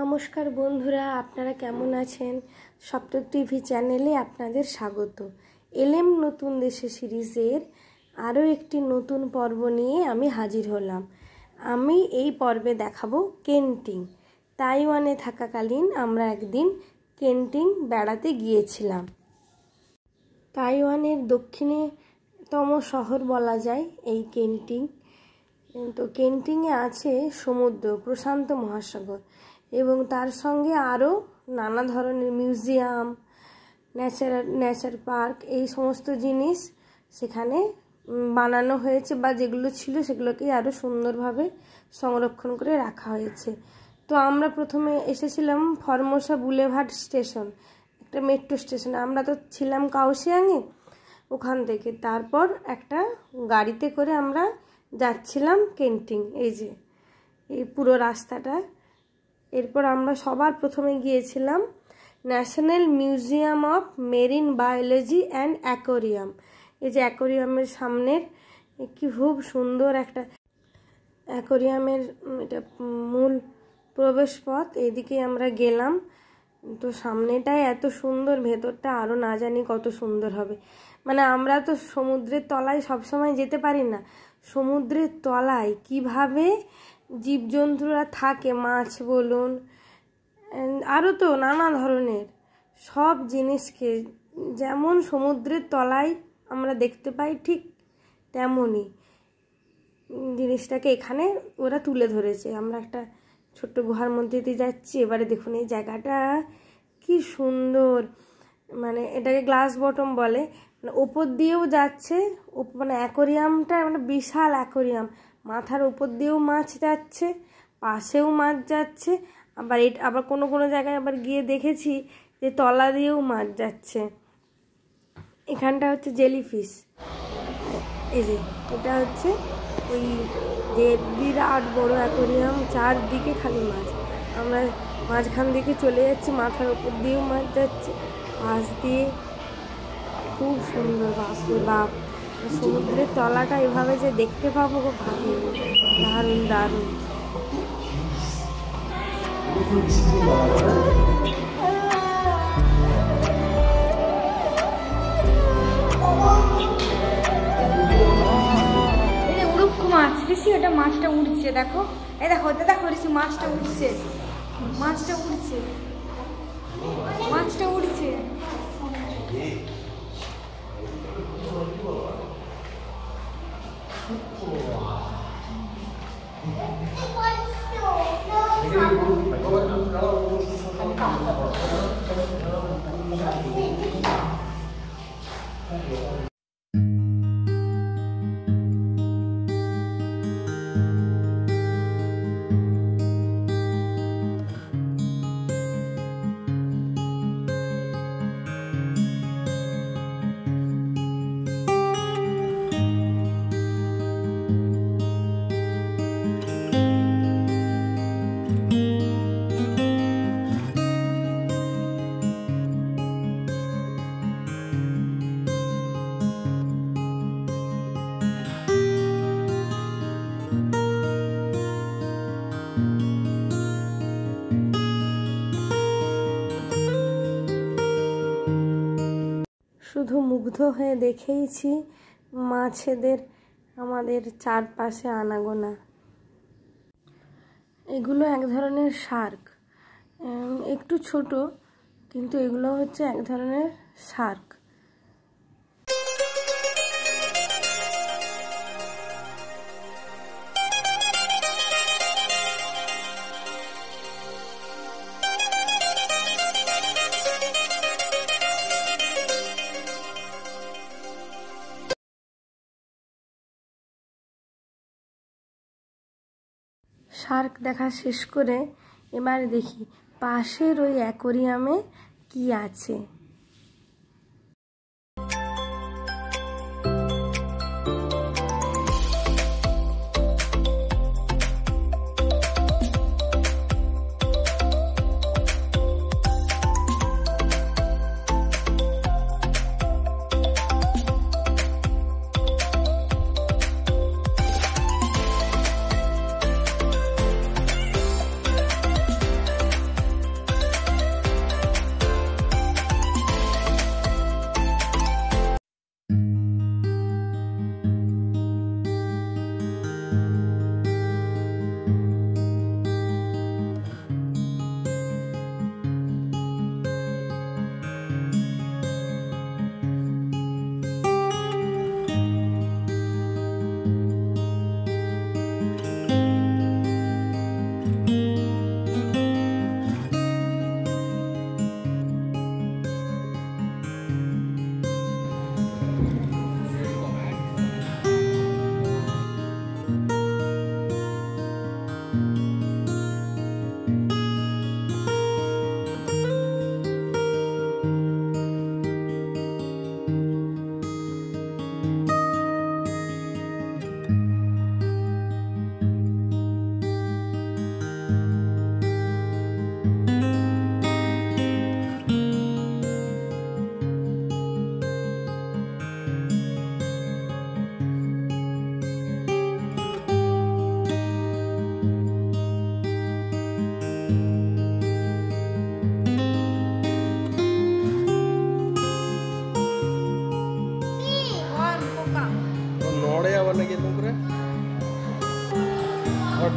নমস্কার বন্ধুরা, আপনারা কেমন আছেন? সপ্ত টিভি চ্যানেলে আপনাদের স্বাগত। এলএম নতুন দেশে সিরিজের আরও একটি নতুন পর্ব নিয়ে আমি হাজির হলাম। আমি এই পর্বে দেখাবো কেন্টিং। তাইওয়ানে থাকাকালীন আমরা একদিন কেন্টিং বেড়াতে গিয়েছিলাম। তাইওয়ানের দক্ষিণতম শহর বলা যায় এই কেন্টিং। তো কেন্টিংয়ে আছে সমুদ্র, প্রশান্ত মহাসাগর এবং তার সঙ্গে আরও নানা ধরনের মিউজিয়াম, নেচার পার্ক, এই সমস্ত জিনিস সেখানে বানানো হয়েছে বা যেগুলো ছিল সেগুলোকেই আরও সুন্দরভাবে সংরক্ষণ করে রাখা হয়েছে। তো আমরা প্রথমে এসেছিলাম ফরমোসা বুলেভার্ড স্টেশন, একটা মেট্রো স্টেশন। আমরা তো ছিলাম কাওশিয়াংয়ে, ওখান থেকে তারপর একটা গাড়িতে করে আমরা যাচ্ছিলাম কেন্টিং। এই যে এই পুরো রাস্তাটা। এরপর আমরা সবার প্রথমে গিয়েছিলাম national museum of marine biology and aquarium. এই যে অ্যাকোরিয়ামের সামনের কি খুব সুন্দর একটা অ্যাকোরিয়ামের এটা মূল প্রবেশ পথ, এদিকে আমরা গেলাম। তো সামনেটাই এত সুন্দর, ভেতরটা আরও না জানি কত সুন্দর হবে। মানে আমরা তো সমুদ্রের তলায় সবসময় যেতে পারি না, সমুদ্রের তলায় কিভাবে জীবজন্তুরা থাকে, মাছ বলুন, আরও তো নানা ধরনের সব জিনিসকে যেমন সমুদ্রের তলায় আমরা দেখতে পাই, ঠিক তেমনই জিনিসটাকে এখানে ওরা তুলে ধরেছে। আমরা একটা ছোট্ট গুহার মধ্যে দিয়ে যাচ্ছি। এবারে দেখুন এই জায়গাটা কি সুন্দর, মানে এটাকে গ্লাস বটম বলে। মানে ওপর দিয়েও যাচ্ছে, মানে অ্যাকোরিয়ামটা মানে বিশাল অ্যাকোরিয়াম, মাথার ওপর দিয়েও মাছ যাচ্ছে, পাশেও মাছ যাচ্ছে, আবার কোনো কোনো জায়গায় আবার গিয়ে দেখেছি যে তলা দিয়েও মাছ যাচ্ছে। এখানটা হচ্ছে জেলিফিশ। এই যে এটা হচ্ছে ওই যে বিরাট বড় অ্যাকোরিয়াম, চারদিকে খালি মাছ। আমরা মাঝখান দিকে চলে যাচ্ছি, মাথার ওপর দিয়েও মাছ যাচ্ছে, পাশ দিয়ে। খুব সুন্দর, বাপরে বাপ। সমুদ্রের তলাটা এভাবে যে দেখতে পাবো ভাবিনি, দারুণ দারুণ। মাছ বেশি, ওটা মাছটা উঠছে, দেখো এই দেখো, ওটা দেখো ঋষি, মাছটা উঠছে, মাছটা উঠছে, মাছটা উঠছে। শুধু মুগ্ধ হয়ে দেখেইছি মাছেদের আমাদের চারপাশে আনাগোনা। এগুলো এক ধরনের শার্ক, একটু ছোট, কিন্তু এগুলো হচ্ছে এক ধরনের শার্ক। শার্ক দেখা শেষ করে এবার দেখি পাশের ওই অ্যাকোরিয়ামে কি আছে।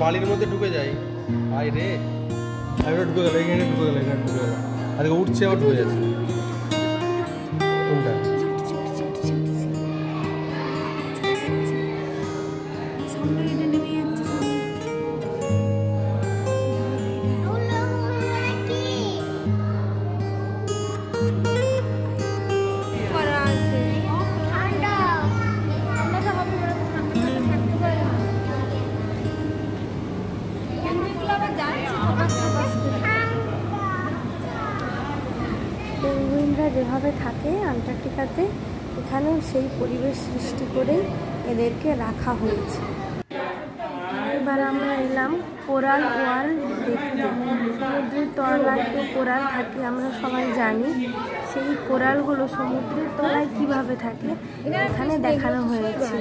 বালির মধ্যে ঢুকে যাই। আয় রে, আমি ঢুকে গেল, এখানে ঢুকে গেল, এখানে ঢুকে গেল, আজকে উঠছে আবার ঢুকে যাচ্ছে। কোনটা? পেঙ্গুইনরা যেভাবে থাকে আন্টার্কটিকাতে, এখানেও সেই পরিবেশ সৃষ্টি করেই এদেরকে রাখা হয়েছে। এবার আমরা এলাম কোরাল ওয়ার্ল্ড দেখতে। সমুদ্রের তলায় তো কোরাল থাকে, আমরা সবাই জানি। সেই কোরালগুলো সমুদ্রের তলায় কিভাবে থাকে এখানে দেখানো হয়েছে।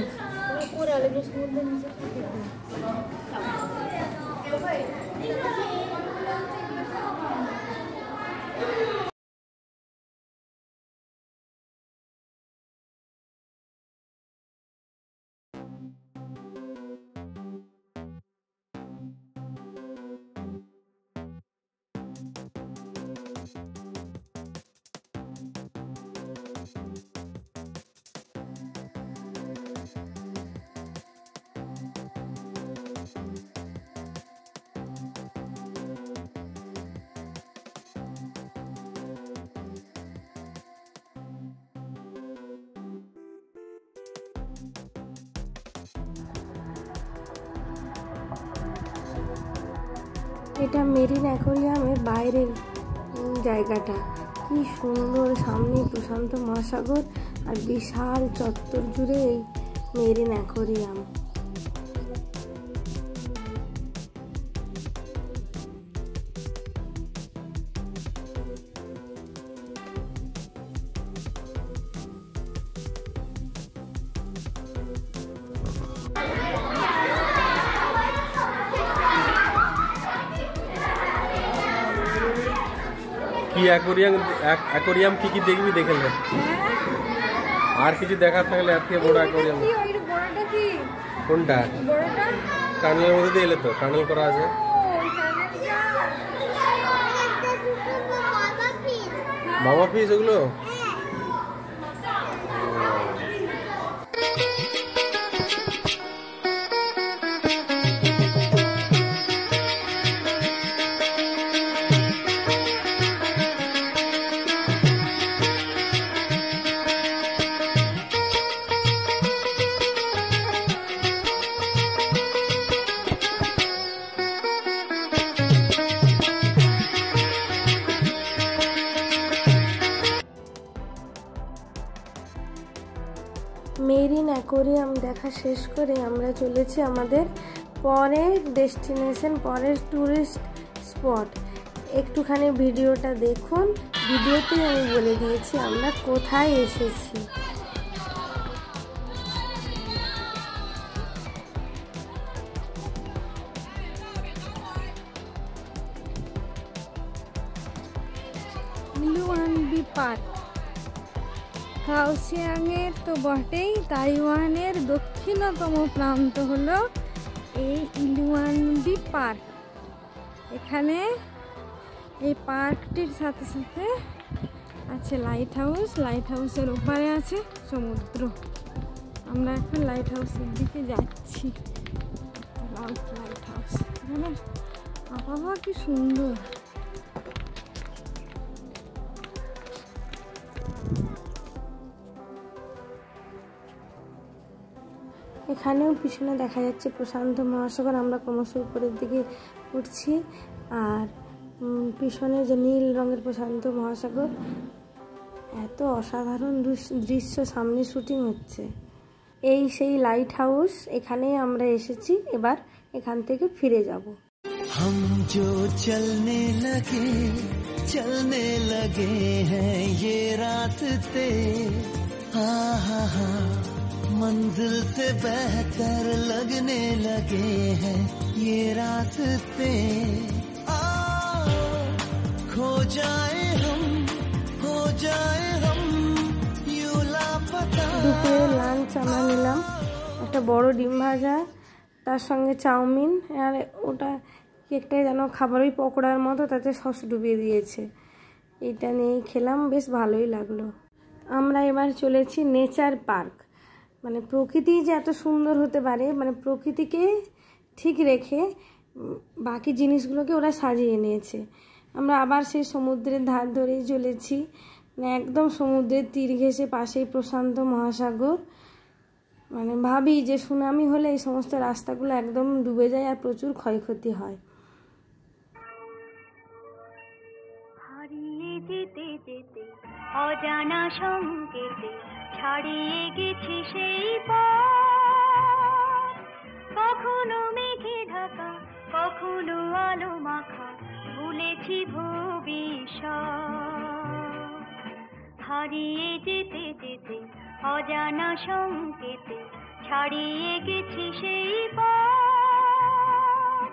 এটা মেরিন অ্যাকোরিয়ামের বাইরের জায়গাটা। কি সুন্দর, সামনে প্রশান্ত মহাসাগর আর বিশাল চত্বর জুড়ে এই মেরিন অ্যাকোরিয়াম। কি অ্যাকোরিয়াম কি কি দেখবি দেখে নে, আর কিছু দেখার থাকলে এর থেকে বড় অ্যাকোরিয়াম। কোনটা? টানেলের মধ্যে দিয়ে এলে তো, টানেল করা আছে। বাবা ফিস ওগুলো? মেরিন অ্যাকোরিয়াম দেখা শেষ করে আমরা চলেছি আমাদের পরের ডেস্টিনেশন, পরের ট্যুরিস্ট স্পট। একটুখানি ভিডিওটা দেখুন, ভিডিওতেই আমি বলে দিয়েছি আমরা কোথায় এসেছি। ইলুয়ান বি পার্ক কাওসিয়াংয়ের তো বটেই, তাইওয়ানের দক্ষিণতম প্রান্ত হলো এই ইলুয়ান বি পার্ক। এখানে এই পার্কটির সাথে সাথে আছে লাইট হাউস, লাইট হাউসের ওপারে আছে সমুদ্র। আমরা এখন লাইট হাউসের দিকে যাচ্ছি। লাইট হাউস, এখানে আবহাওয়া কি সুন্দর। এখানেও পিছনে দেখা যাচ্ছে প্রশান্ত মহাসাগর। আমরা ক্রমশ উপরের দিকে উঠছি, আর পিছনে যে নীল রঙের প্রশান্ত মহাসাগর, এত অসাধারণ দৃশ্য সামনে শুটিং হচ্ছে। এই সেই লাইট হাউস, এখানেই আমরা এসেছি। এবার এখান থেকে ফিরে যাব। हम जो चलने लगे हैं ये रास्ते, मंजिल से बेहतर लगने लगे हैं ये रास्ते। खो जाए हम, हो जाए हम यूं लापता। দুপুরে লাঞ্চ আমরা নিলাম একটা বড় ডিম ভাজা, তার সঙ্গে চাউমিন, আর ওটা কেকটাই যেন খাবার ওই পকোড়ার মতো, তাতে সস ডুবিয়ে দিয়েছে। এটা নিয়েই খেলাম, বেশ ভালোই লাগলো। আমরা এবার চলেছি নেচার পার্ক। মানে প্রকৃতি যে এত সুন্দর হতে পারে, মানে প্রকৃতিকে ঠিক রেখে বাকি জিনিসগুলোকে ওরা সাজিয়ে নিয়েছে। আমরা আবার সেই সমুদ্রের ধার ধরেই চলেছি, মানে একদম সমুদ্রের তীর ঘেঁষে, পাশেই প্রশান্ত মহাসাগর। মানে ভাবি যে সুনামি হলে এই সমস্ত রাস্তাগুলো একদম ডুবে যায় আর প্রচুর ক্ষয়ক্ষতি হয়। হারিয়ে যেতে যেতে অজানা সংকেতে ছাড়িয়ে গেছি সেই পথ, কখনো মেঘে ঢাকা, কখনো আলো মাখা, ভুলেছি ভবিষ্যৎ। হারিয়ে যেতে যেতে অজানা সংকেতে ছাড়িয়ে গেছি সেই পথ,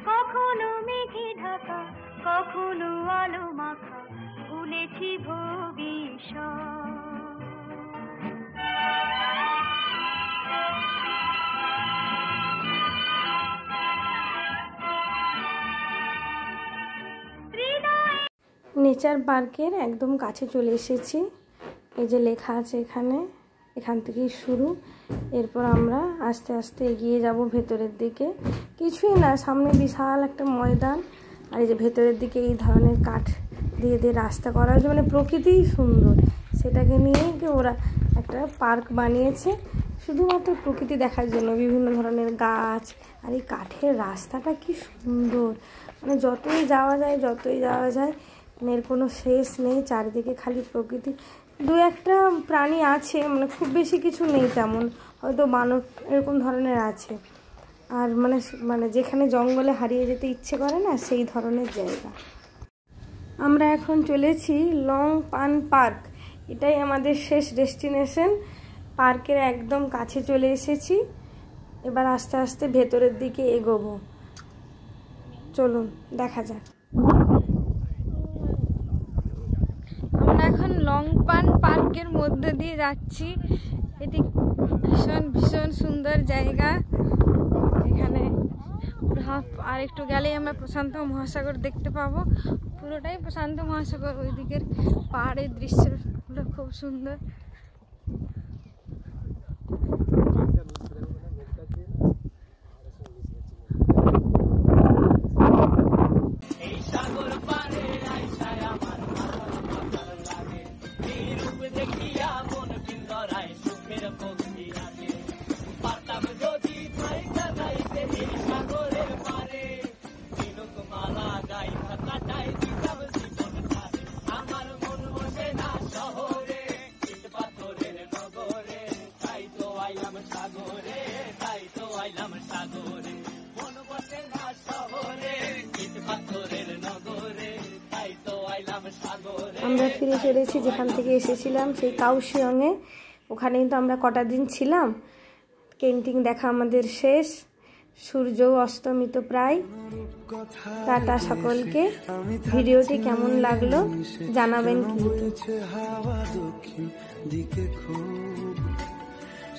কখনো মেঘে ঢাকা, কখনো আলো মাখা, ভুলেছি ভবিষ্যৎ। নেচার পার্কের একদম কাছে চলে এসেছি। এই যে লেখা আছে এখানে, এখান থেকেই শুরু। এরপর আমরা আস্তে আস্তে এগিয়ে যাব ভেতরের দিকে। কিছুই না, সামনে বিশাল একটা ময়দান, আর এই যে ভেতরের দিকে এই ধরনের কাঠ দিয়ে দিয়ে রাস্তা করা হয়েছে। মানে প্রকৃতিই সুন্দর, সেটাকে নিয়েই ওরা একটা পার্ক বানিয়েছে শুধুমাত্র প্রকৃতি দেখার জন্য। বিভিন্ন ধরনের গাছ, আর এই কাঠের রাস্তাটা কি সুন্দর। মানে যতই যাওয়া যায় এর কোনো শেষ নেই। চারিদিকে খালি প্রকৃতি। দু একটা প্রাণী আছে, মানে খুব বেশি কিছু নেই তেমন, হয়তো বানর এরকম ধরনের আছে। আর মানে যেখানে জঙ্গলে হারিয়ে যেতে ইচ্ছে করে না, সেই ধরনের জায়গা। আমরা এখন চলেছি লং পান পার্ক। এটাই আমাদের শেষ ডেস্টিনেশন। পার্কের একদম কাছে চলে এসেছি। এবার আস্তে আস্তে ভেতরের দিকে এগোবো। চলুন দেখা যাক। আমরা এখন লং পান পার্কের মধ্যে দিয়ে যাচ্ছি। এটি ভীষণ ভীষণ সুন্দর জায়গা। এখানে আর একটু গেলেই আমরা প্রশান্ত মহাসাগর দেখতে পাবো। পুরোটাই প্রশান্ত মহাসাগর। ওই দিকের পাহাড়ের দৃশ্যগুলো খুব সুন্দর। আমরা ফিরে চলেছি যেখান থেকে এসেছিলাম, সেই কাউশিয়ংয়ে। ওখানে কিন্তু আমরা কটা দিন ছিলাম। কেন্টিং দেখা আমাদের শেষ, সূর্য অস্তমিত প্রায়। টাটা সকলকে। ভিডিওটি কেমন লাগলো জানাবেন কিন্তু।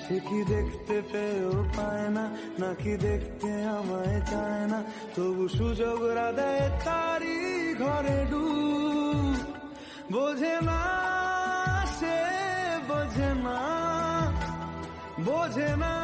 সে কি দেখতে পেয়েও পায় না, নাকি দেখতে আমায় চায় না, তবু সুযোগ রাধায় তারি ঘরে ডুব। বোঝে না সে, বোঝে না